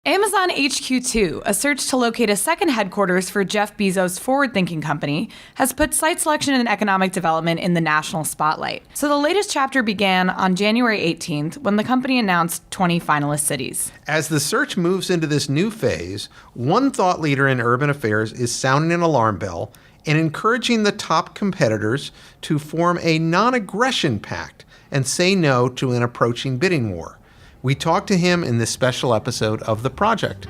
Amazon HQ2, a search to locate a second headquarters for Jeff Bezos' forward-thinking company, has put site selection and economic development in the national spotlight. So the latest chapter began on January 18th when the company announced 20 finalist cities. As the search moves into this new phase, one thought leader in urban affairs is sounding an alarm bell and encouraging the top competitors to form a non-aggression pact and say no to an approaching bidding war. We talked to him in this special episode of The Project.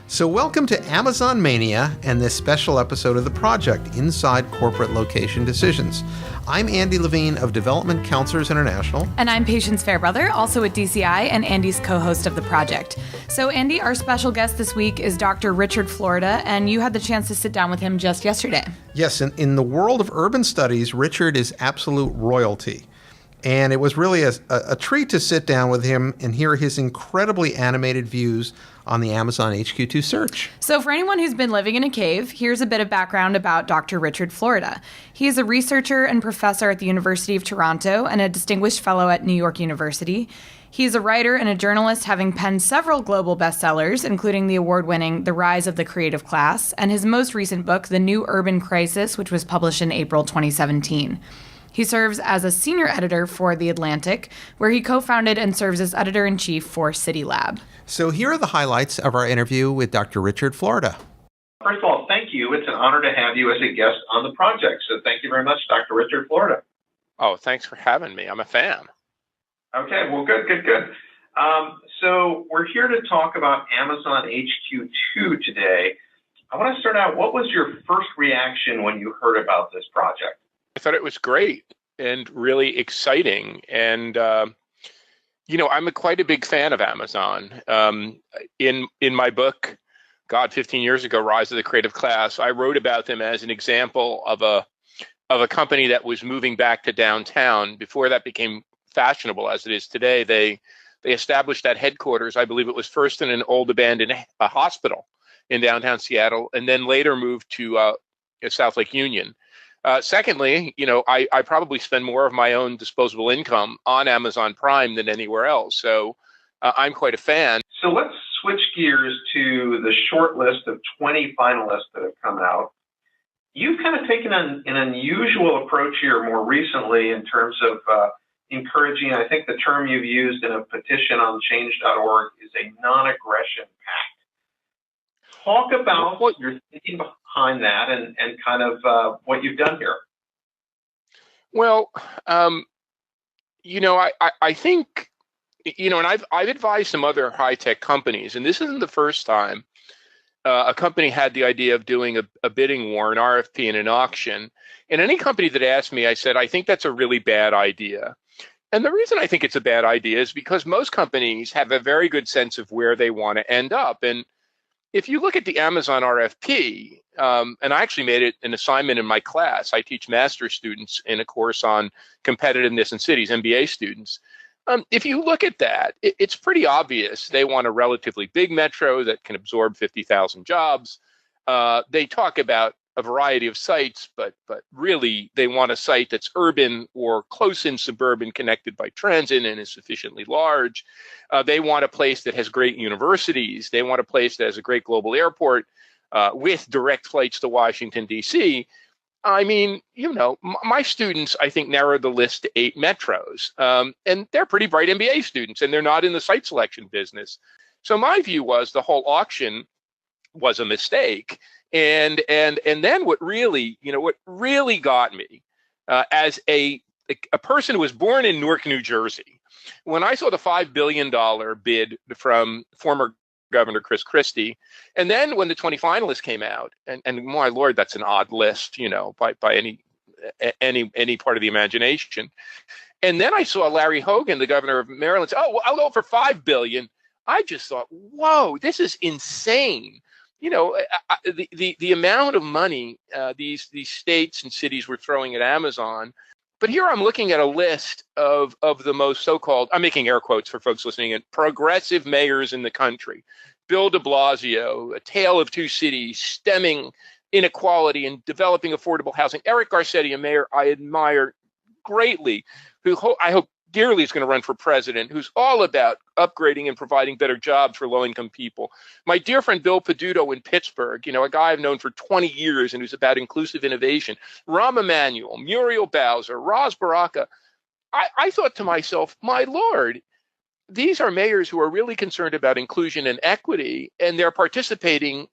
So welcome to Amazon Mania and this special episode of The Project, Inside Corporate Location Decisions. I'm Andy Levine of Development Counselors International. And I'm Patience Fairbrother, also at DCI and Andy's co-host of The Project. So Andy, our special guest this week is Dr. Richard Florida, and you had the chance to sit down with him just yesterday. Yes, in the world of urban studies, Richard is absolute royalty. And it was really a treat to sit down with him and hear his incredibly animated views on the Amazon HQ2 search. So for anyone who's been living in a cave, here's a bit of background about Dr. Richard Florida. He is a researcher and professor at the University of Toronto and a distinguished fellow at New York University. He's a writer and a journalist, having penned several global bestsellers, including the award-winning The Rise of the Creative Class, and his most recent book, The New Urban Crisis, which was published in April 2017. He serves as a senior editor for The Atlantic, where he co-founded and serves as editor-in-chief for City Lab. So here are the highlights of our interview with Dr. Richard Florida. First of all, thank you. It's an honor to have you as a guest on the project. So thank you very much, Dr. Richard Florida. Oh, thanks for having me. I'm a fan. Okay, well, good. So we're here to talk about Amazon HQ2 today. I want to start out, what was your first reaction when you heard about this project? I thought it was great and really exciting. And, I'm quite a big fan of Amazon. In my book, 15 years ago, Rise of the Creative Class, I wrote about them as an example of a company that was moving back to downtown before that became fashionable as it is today. They established that headquarters. I believe it was first in an old abandoned hospital in downtown Seattle, and then later moved to South Lake Union. Secondly, I probably spend more of my own disposable income on Amazon Prime than anywhere else. So I'm quite a fan. So let's switch gears to the short list of 20 finalists that have come out. You've kind of taken an unusual approach here more recently in terms of encouraging, I think the term you've used in a petition on change.org is a non-aggression pact. Talk about what you're thinking behind that and kind of what you've done here. Well, I think, and I've advised some other high-tech companies, and this isn't the first time a company had the idea of doing a bidding war, an RFP, and an auction. And any company that asked me, I said, I think that's a really bad idea. And the reason I think it's a bad idea is because most companies have a very good sense of where they want to end up. And if you look at the Amazon RFP, and I actually made it an assignment in my class. I teach master's students in a course on competitiveness in cities, MBA students. If you look at that, it's pretty obvious they want a relatively big metro that can absorb 50,000 jobs. They talk about a variety of sites, but really they want a site that's urban or close in suburban, connected by transit and is sufficiently large. They want a place that has great universities. They want a place that has a great global airport with direct flights to Washington, D.C. I mean, my students, I think, narrowed the list to 8 metros. And they're pretty bright MBA students, and they're not in the site selection business. So my view was the whole auction was a mistake. And then what really got me as a person who was born in Newark, New Jersey, when I saw the $5 billion bid from former Governor Chris Christie, and then when the 20 finalists came out, and my Lord, that's an odd list, by any part of the imagination. And then I saw Larry Hogan, the governor of Maryland, say, "Oh, well, I'll go for $5 billion." I just thought, whoa, this is insane. The amount of money these states and cities were throwing at Amazon. But here I'm looking at a list of the most so-called, I'm making air quotes for folks listening in, progressive mayors in the country. Bill de Blasio, A Tale of Two Cities, stemming inequality and developing affordable housing. Eric Garcetti, a mayor I admire greatly, who I hope dearly is going to run for president, who's all about upgrading and providing better jobs for low-income people. My dear friend Bill Peduto in Pittsburgh, a guy I've known for 20 years and who's about inclusive innovation. Rahm Emanuel, Muriel Bowser, Ros Baraka. I thought to myself, my Lord, these are mayors who are really concerned about inclusion and equity, and they're participating.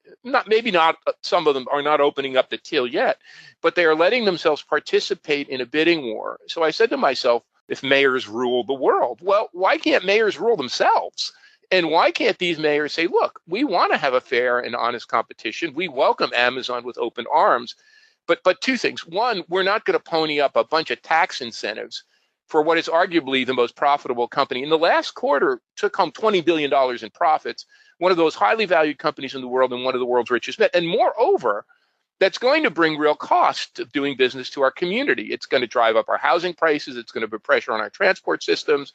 Maybe not. Some of them are not opening up the till yet, but they are letting themselves participate in a bidding war. So I said to myself, if mayors rule the world, well, why can't mayors rule themselves? And why can't these mayors say, look, we want to have a fair and honest competition. We welcome Amazon with open arms. But two things. One, we're not going to pony up a bunch of tax incentives for what is arguably the most profitable company. In the last quarter, took home $20 billion in profits, one of those highly valued companies in the world and one of the world's richest men. And moreover, that's going to bring real cost of doing business to our community. It's going to drive up our housing prices. It's going to put pressure on our transport systems.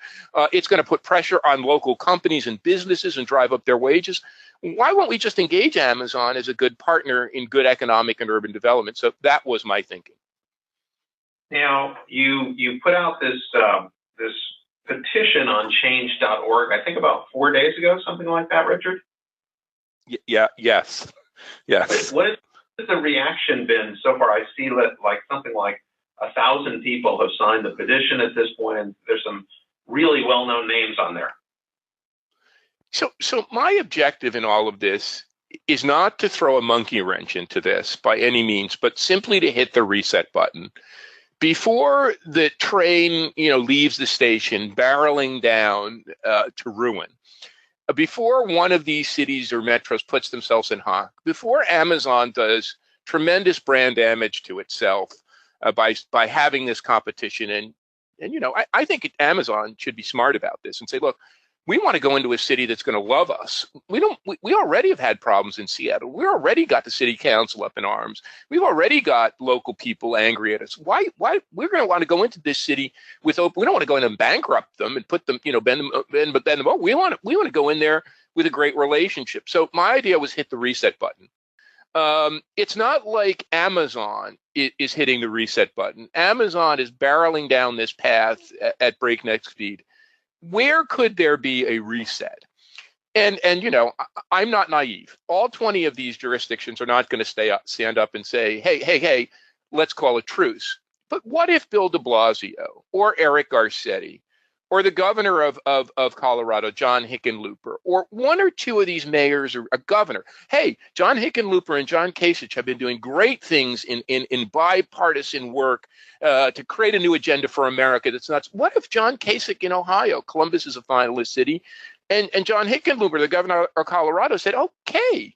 It's going to put pressure on local companies and businesses and drive up their wages. Why won't we just engage Amazon as a good partner in good economic and urban development? So that was my thinking. Now, you put out this petition on change.org, I think about 4 days ago, something like that, Richard? Yes. What has the reaction been so far? I see that something like 1,000 people have signed the petition at this point, and there's some really well-known names on there. So my objective in all of this is not to throw a monkey wrench into this by any means, but simply to hit the reset button. Before the train, leaves the station, barreling down to ruin, before one of these cities or metros puts themselves in hock, before Amazon does tremendous brand damage to itself by having this competition, and I think Amazon should be smart about this and say, look, we want to go into a city that's going to love us. We already have had problems in Seattle. We already got the city council up in arms. We've already got local people angry at us. Why we're going to want to go into this city we don't want to go in and bankrupt them and put them, bend them over. We want to go in there with a great relationship. So my idea was hit the reset button. It's not like Amazon is hitting the reset button. Amazon is barreling down this path at breakneck speed. Where could there be a reset? And I'm not naive. All 20 of these jurisdictions are not going to stand up and say, hey, let's call a truce. But what if Bill de Blasio or Eric Garcetti or the governor of Colorado, John Hickenlooper, or one or two of these mayors or a governor? Hey, John Hickenlooper and John Kasich have been doing great things in bipartisan work to create a new agenda for America that's nuts. What if John Kasich in Ohio, Columbus is a finalist city, and John Hickenlooper, the governor of Colorado, said, okay,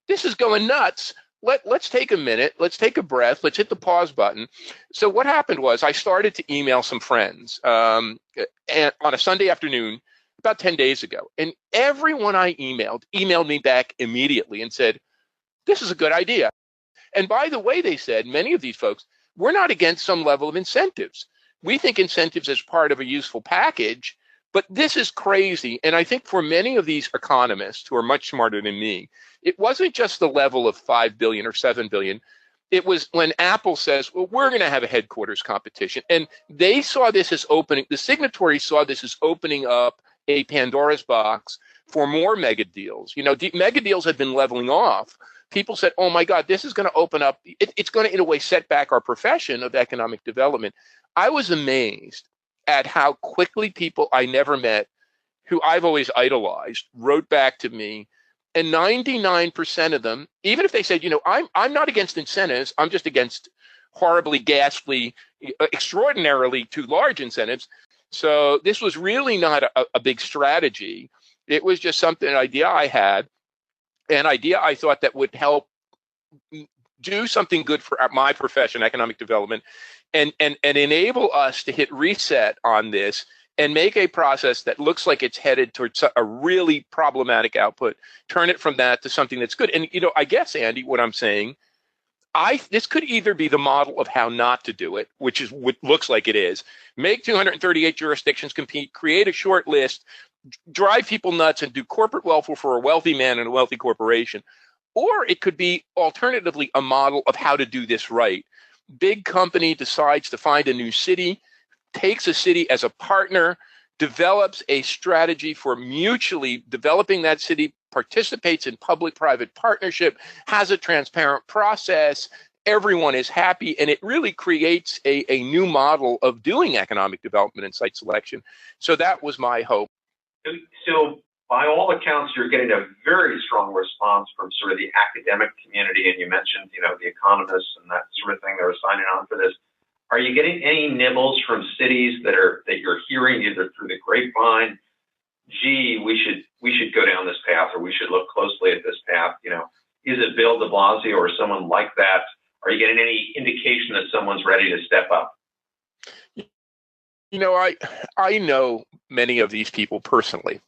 this is going nuts. Let's take a minute. Let's take a breath. Let's hit the pause button. So what happened was I started to email some friends and on a Sunday afternoon about 10 days ago. And everyone I emailed me back immediately and said, this is a good idea. And by the way, they said, many of these folks, we're not against some level of incentives. We think incentives is part of a useful package, but this is crazy. And I think for many of these economists who are much smarter than me, it wasn't just the level of 5 billion or 7 billion. It was when Apple says, well, we're going to have a headquarters competition. And they saw this as opening, the signatories saw this as opening up a Pandora's box for more mega deals. Mega deals had been leveling off. People said, oh my God, this is going to open up. It's going to, in a way, set back our profession of economic development. I was amazed at how quickly people I never met, who I've always idolized, wrote back to me. And 99% of them, even if they said, I'm not against incentives, I'm just against horribly, ghastly, extraordinarily too large incentives. So this was really not a big strategy. It was just an idea I had, an idea I thought that would help do something good for my profession, economic development, and enable us to hit reset on this and make a process that looks like it's headed towards a really problematic output, turn it from that to something that's good. And, I guess, Andy, what I'm saying, this could either be the model of how not to do it, which is what looks like it is, make 238 jurisdictions compete, create a short list, drive people nuts and do corporate welfare for a wealthy man and a wealthy corporation. Or it could be alternatively a model of how to do this right. Big company decides to find a new city, takes a city as a partner, develops a strategy for mutually developing that city, participates in public-private partnership, has a transparent process, everyone is happy, and it really creates a new model of doing economic development and site selection. So that was my hope. So by all accounts, you're getting a very strong response from sort of the academic community, and you mentioned, the economists and that sort of thing that are signing on for this. Are you getting any nibbles from cities that you're hearing either through the grapevine? Gee, we should go down this path, or we should look closely at this path. Is it Bill de Blasio or someone like that? Are you getting any indication that someone's ready to step up? I know many of these people personally,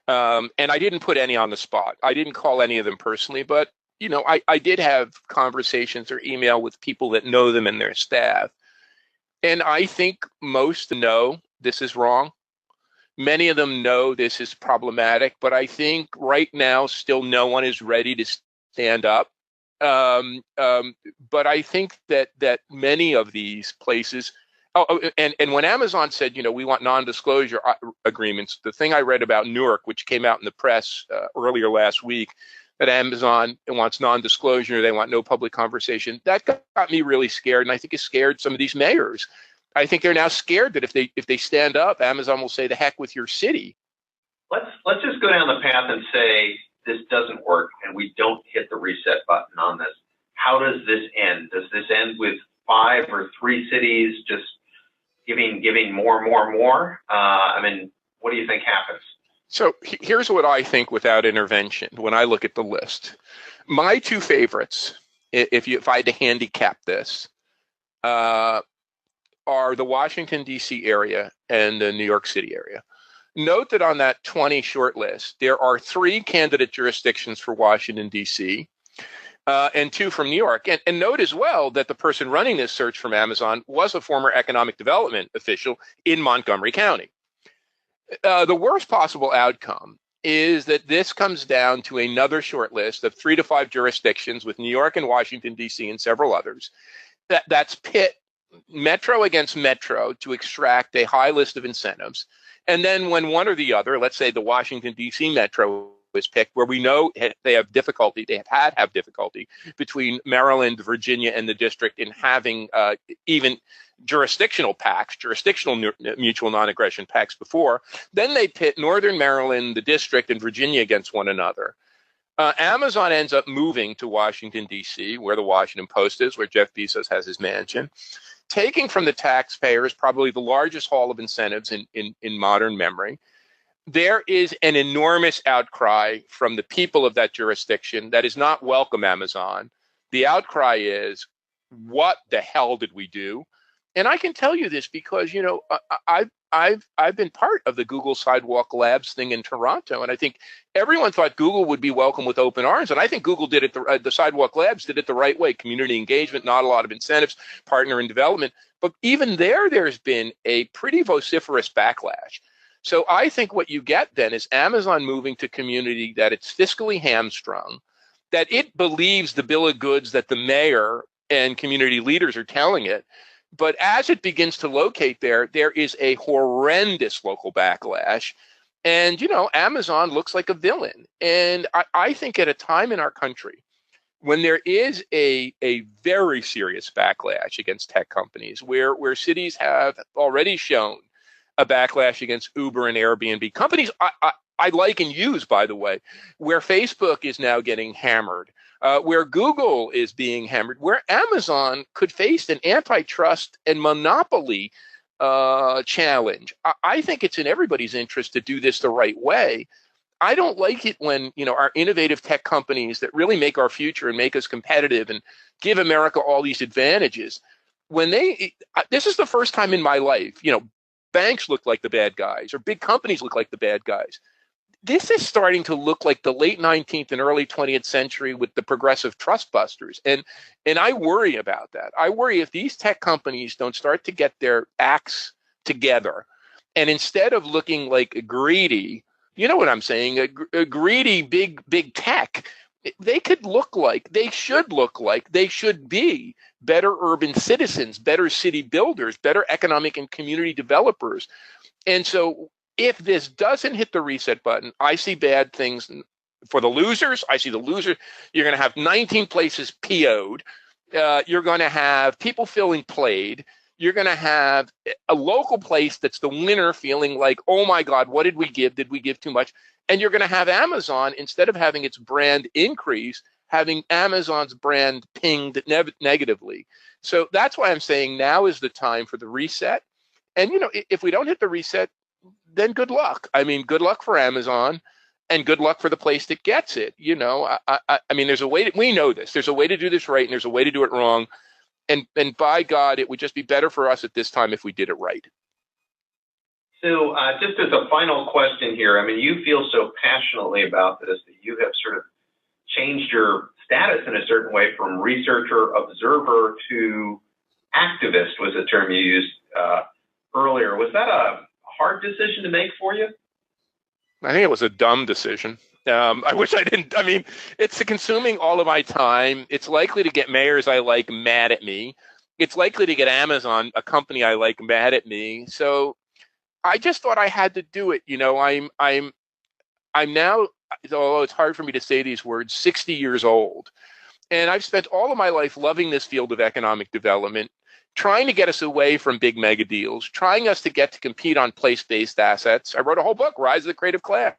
and I didn't put any on the spot. I didn't call any of them personally, but I did have conversations or email with people that know them and their staff. And I think most know this is wrong. Many of them know this is problematic, but I think right now still no one is ready to stand up. But I think that many of these places, and when Amazon said, we want non-disclosure agreements, the thing I read about Newark, which came out in the press earlier last week, that Amazon wants non-disclosure, they want no public conversation, that got me really scared, and I think it scared some of these mayors. I think they're now scared that if they stand up, Amazon will say, "The heck with your city." Let's just go down the path and say this doesn't work, and we don't hit the reset button on this. How does this end? Does this end with 5 or 3 cities just giving more? What do you think happens? So here's what I think without intervention when I look at the list. My 2 favorites, if I had to handicap this, are the Washington, D.C. area and the New York City area. Note that on that 20 short list, there are 3 candidate jurisdictions for Washington, D.C., and 2 from New York. And note as well that the person running this search from Amazon was a former economic development official in Montgomery County. The worst possible outcome is that this comes down to another short list of 3 to 5 jurisdictions with New York and Washington, D.C. and several others. That's pit metro against metro to extract a high list of incentives. And then when one or the other, let's say the Washington, D.C. metro is picked, where we know they have difficulty, they have difficulty between Maryland, Virginia, and the district in having even jurisdictional pacts, jurisdictional mutual non-aggression pacts before, then they pit Northern Maryland, the district, and Virginia against one another. Amazon ends up moving to Washington, D.C., where the Washington Post is, where Jeff Bezos has his mansion, taking from the taxpayers probably the largest haul of incentives in modern memory. There is an enormous outcry from the people of that jurisdiction that is not welcome, Amazon. The outcry is, what the hell did we do? And I can tell you this because, I've been part of the Google Sidewalk Labs thing in Toronto, and I think everyone thought Google would be welcome with open arms, and I think Google did it. The Sidewalk Labs did it the right way: community engagement, not a lot of incentives, partner in development. But even there's been a pretty vociferous backlash. So I think what you get then is Amazon moving to community that it's fiscally hamstrung, that it believes the bill of goods that the mayor and community leaders are telling it. But as it begins to locate there is a horrendous local backlash. And, Amazon looks like a villain. And I think at a time in our country when there is a very serious backlash against tech companies, where cities have already shown a backlash against Uber and Airbnb, companies I like and use, by the way, where Facebook is now getting hammered, where Google is being hammered, where Amazon could face an antitrust and monopoly challenge. I think it's in everybody's interest to do this the right way. I don't like it when, our innovative tech companies that really make our future and make us competitive and give America all these advantages, this is the first time in my life, banks look like the bad guys or big companies look like the bad guys. This is starting to look like the late 19th and early 20th century with the progressive trust busters. And I worry about that. I worry if these tech companies don't start to get their acts together, and instead of looking like a greedy, you know what I'm saying, a greedy big tech, they could look like, they should look like, they should be better urban citizens, better city builders, better economic and community developers. And so if this doesn't hit the reset button, I see bad things for the losers. I see the losers. You're going to have 19 places PO'd. You're going to have people feeling played. You're going to have a local place that's the winner feeling like, oh my God, what did we give? Did we give too much? And you're going to have Amazon, instead of having its brand increase, having Amazon's brand pinged negatively. So that's why I'm saying now is the time for the reset. And, if we don't hit the reset, then good luck. I mean, good luck for Amazon and good luck for the place that gets it. I mean, there's a way we know this. There's a way to do this right and there's a way to do it wrong. And by God, it would just be better for us at this time if we did it right. So just as a final question here, I mean, you feel so passionately about this that you have sort of changed your status in a certain way from researcher, observer to activist was a term you used earlier. Was that a hard decision to make for you? I think it was a dumb decision. I wish I didn't. I mean, it's consuming all of my time. It's likely to get mayors I like mad at me. It's likely to get Amazon, a company I like, mad at me. So I just thought I had to do it. I'm now, although it's hard for me to say these words, 60 years old. And I've spent all of my life loving this field of economic development, trying to get us away from big mega deals, trying us to get to compete on place-based assets. I wrote a whole book, Rise of the Creative Class.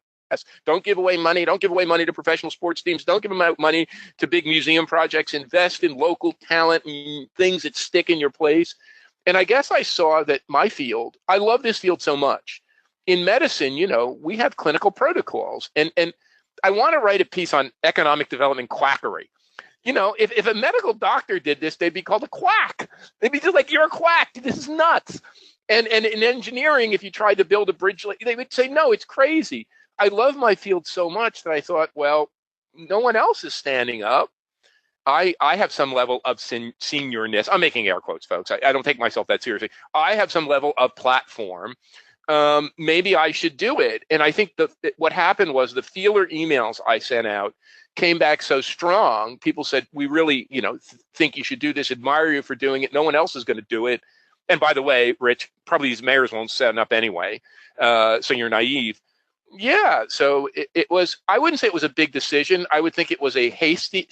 Don't give away money. Don't give away money to professional sports teams. Don't give them money to big museum projects. Invest in local talent and things that stick in your place. And I guess I saw that my field, I love this field so much. In medicine, we have clinical protocols. And I want to write a piece on economic development quackery. If a medical doctor did this, they'd be called a quack. They'd be just like, you're a quack. This is nuts. And in engineering, if you tried to build a bridge, they would say, no, it's crazy. I love my field so much that I thought, well, no one else is standing up. I have some level of seniorness. I'm making air quotes, folks. I don't take myself that seriously. I have some level of platform. Maybe I should do it. And I think what happened was the feeler emails I sent out came back so strong. People said, we really, think you should do this, admire you for doing it. No one else is going to do it. And by the way, Rich, probably these mayors won't stand up anyway. So you're naive. Yeah. So it was, I wouldn't say it was a big decision. I would think it was a hasty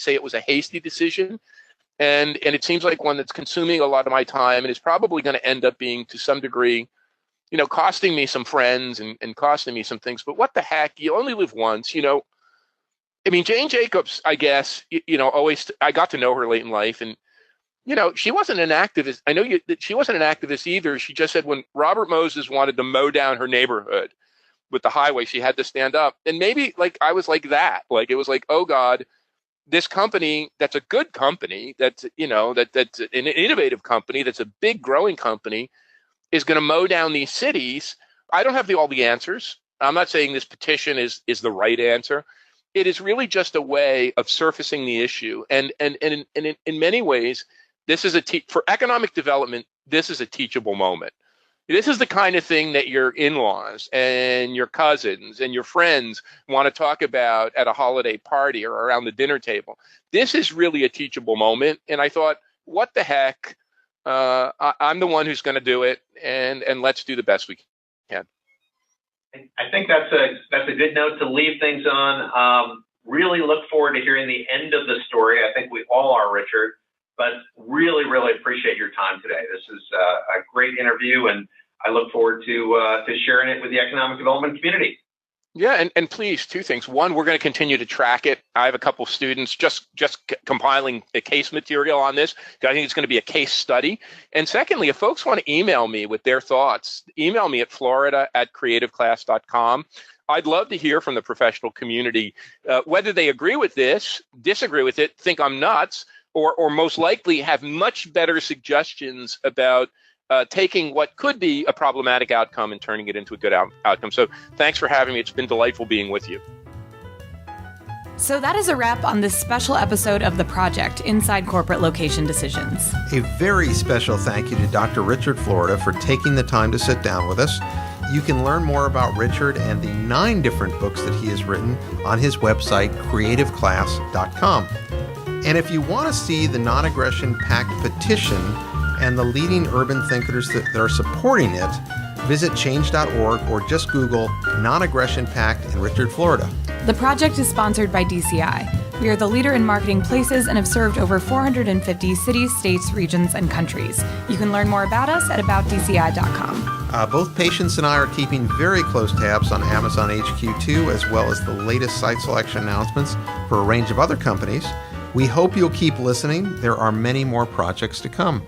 decision. And it seems like one that's consuming a lot of my time and is probably going to end up being, to some degree, costing me some friends and costing me some things. But what the heck? You only live once, I mean, Jane Jacobs, I guess, always, I got to know her late in life. And, she wasn't an activist. I know that she wasn't an activist either. She just said when Robert Moses wanted to mow down her neighborhood with the highway, she had to stand up. And maybe I was like that. It was like, oh God, this company that's a good company, that's, that's an innovative company, that's a big growing company, is going to mow down these cities. I don't have all the answers. I'm not saying this petition is the right answer. It is really just a way of surfacing the issue. And in many ways, this is for economic development, this is a teachable moment. This is the kind of thing that your in-laws and your cousins and your friends want to talk about at a holiday party or around the dinner table. This is really a teachable moment. And I thought, what the heck? I'm the one who's going to do it, and let's do the best we can. I think that's a good note to leave things on. Really look forward to hearing the end of the story. I think we all are, Richard, but really, really appreciate your time today. This is a great interview, and I look forward to sharing it with the economic development community. Yeah, and please, two things. One, we're going to continue to track it. I have a couple of students just compiling a case material on this. I think it's going to be a case study. And secondly, if folks want to email me with their thoughts, email me at florida@creativeclass.com. I'd love to hear from the professional community, whether they agree with this, disagree with it, think I'm nuts, or most likely have much better suggestions about taking what could be a problematic outcome and turning it into a good outcome. So thanks for having me. It's been delightful being with you. So that is a wrap on this special episode of The Project, Inside Corporate Location Decisions. A very special thank you to Dr. Richard Florida for taking the time to sit down with us. You can learn more about Richard and the 9 different books that he has written on his website, creativeclass.com. And if you want to see the Non-Aggression Pact petition and the leading urban thinkers that are supporting it, visit change.org or just Google Non-Aggression Pact in Richard, Florida. The project is sponsored by DCI. We are the leader in marketing places and have served over 450 cities, states, regions, and countries. You can learn more about us at aboutdci.com. Both Patience and I are keeping very close tabs on Amazon HQ2 as well as the latest site selection announcements for a range of other companies. We hope you'll keep listening. There are many more projects to come.